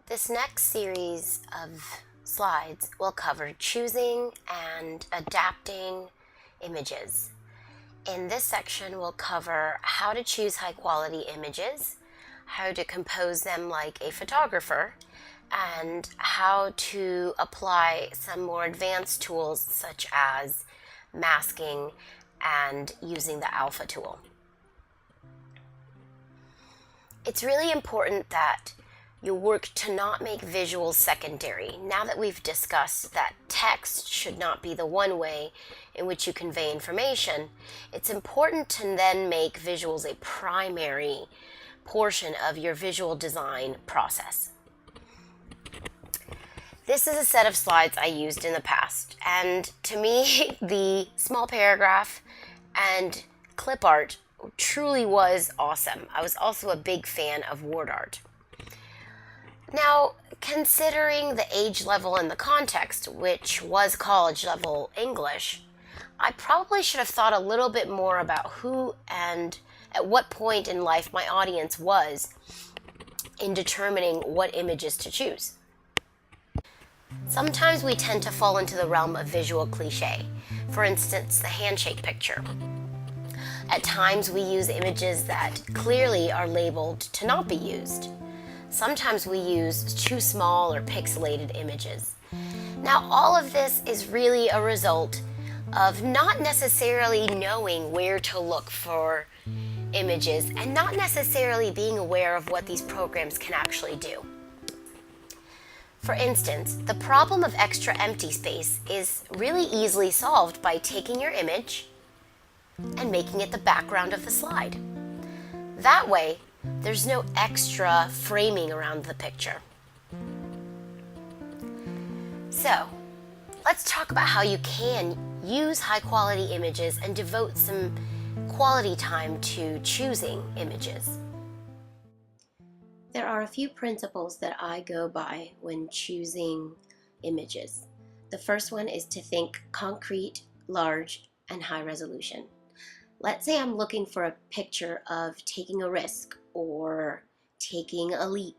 This next series of slides will cover choosing and adapting images. In this section, we'll cover how to choose high-quality images, how to compose them like a photographer, and how to apply some more advanced tools such as masking and using the alpha tool. It's really important that you work to not make visuals secondary. Now that we've discussed that text should not be the one way in which you convey information, it's important to then make visuals a primary portion of your visual design process. This is a set of slides I used in the past, and to me, the small paragraph and clip art truly was awesome. I was also a big fan of word art. Now, considering the age level and the context, which was college level English, I probably should have thought a little bit more about who and at what point in life my audience was in determining what images to choose. Sometimes we tend to fall into the realm of visual cliche, for instance, the handshake picture. At times we use images that clearly are labeled to not be used. Sometimes we use too small or pixelated images. Now, all of this is really a result of not necessarily knowing where to look for images and not necessarily being aware of what these programs can actually do. For instance, the problem of extra empty space is really easily solved by taking your image and making it the background of the slide. That way, there's no extra framing around the picture. So, let's talk about how you can use high-quality images and devote some quality time to choosing images. There are a few principles that I go by when choosing images. The first one is to think concrete, large, and high resolution. Let's say I'm looking for a picture of taking a risk or taking a leap.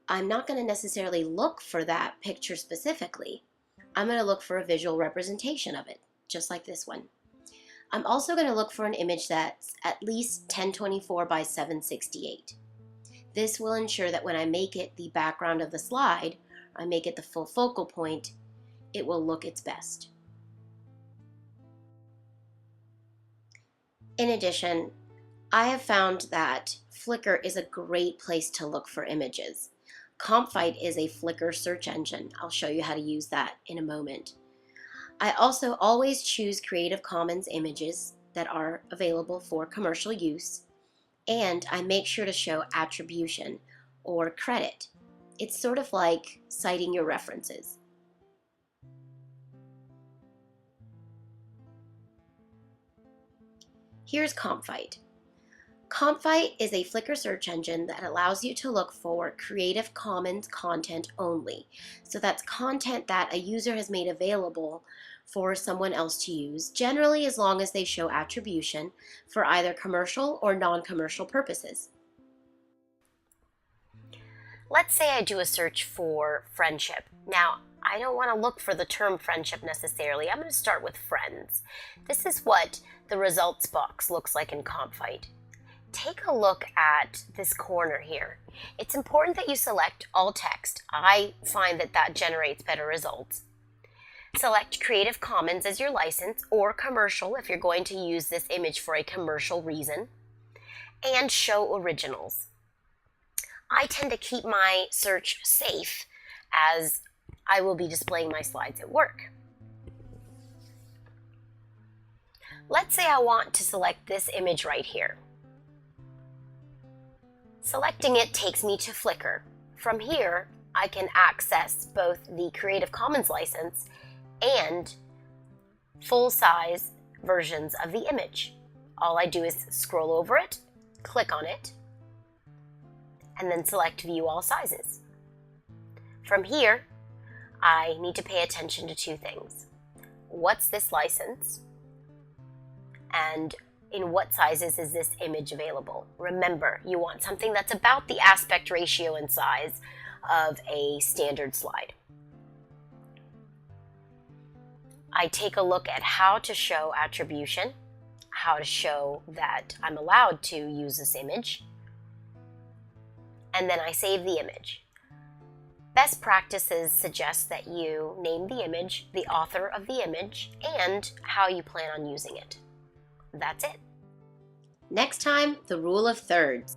I'm not going to necessarily look for that picture specifically. I'm going to look for a visual representation of it, just like this one. I'm also going to look for an image that's at least 1024 by 768. This will ensure that when I make it the background of the slide, I make it the full focal point, it will look its best. In addition, I have found that Flickr is a great place to look for images. Comfite is a Flickr search engine. I'll show you how to use that in a moment. I also always choose Creative Commons images that are available for commercial use, and I make sure to show attribution or credit. It's sort of like citing your references. Here's Comfite. Comfite is a Flickr search engine that allows you to look for Creative Commons content only. So that's content that a user has made available for someone else to use, generally as long as they show attribution for either commercial or non-commercial purposes. Let's say I do a search for friendship. Now, I don't want to look for the term friendship necessarily. I'm going to start with friends. This is what the results box looks like in Comfite. Take a look at this corner here. It's important that you select all text. I find that that generates better results. Select Creative Commons as your license or commercial if you're going to use this image for a commercial reason, and show originals. I tend to keep my search safe as I will be displaying my slides at work. Let's say I want to select this image right here. Selecting it takes me to Flickr. From here, I can access both the Creative Commons license and full-size versions of the image. All I do is scroll over it, click on it, and then select View All Sizes. From here, I need to pay attention to two things. What's this license? And in what sizes is this image available? Remember, you want something that's about the aspect ratio and size of a standard slide. I take a look at how to show attribution, how to show that I'm allowed to use this image, and then I save the image. Best practices suggest that you name the image, the author of the image, and how you plan on using it. That's it. Next time, the rule of thirds.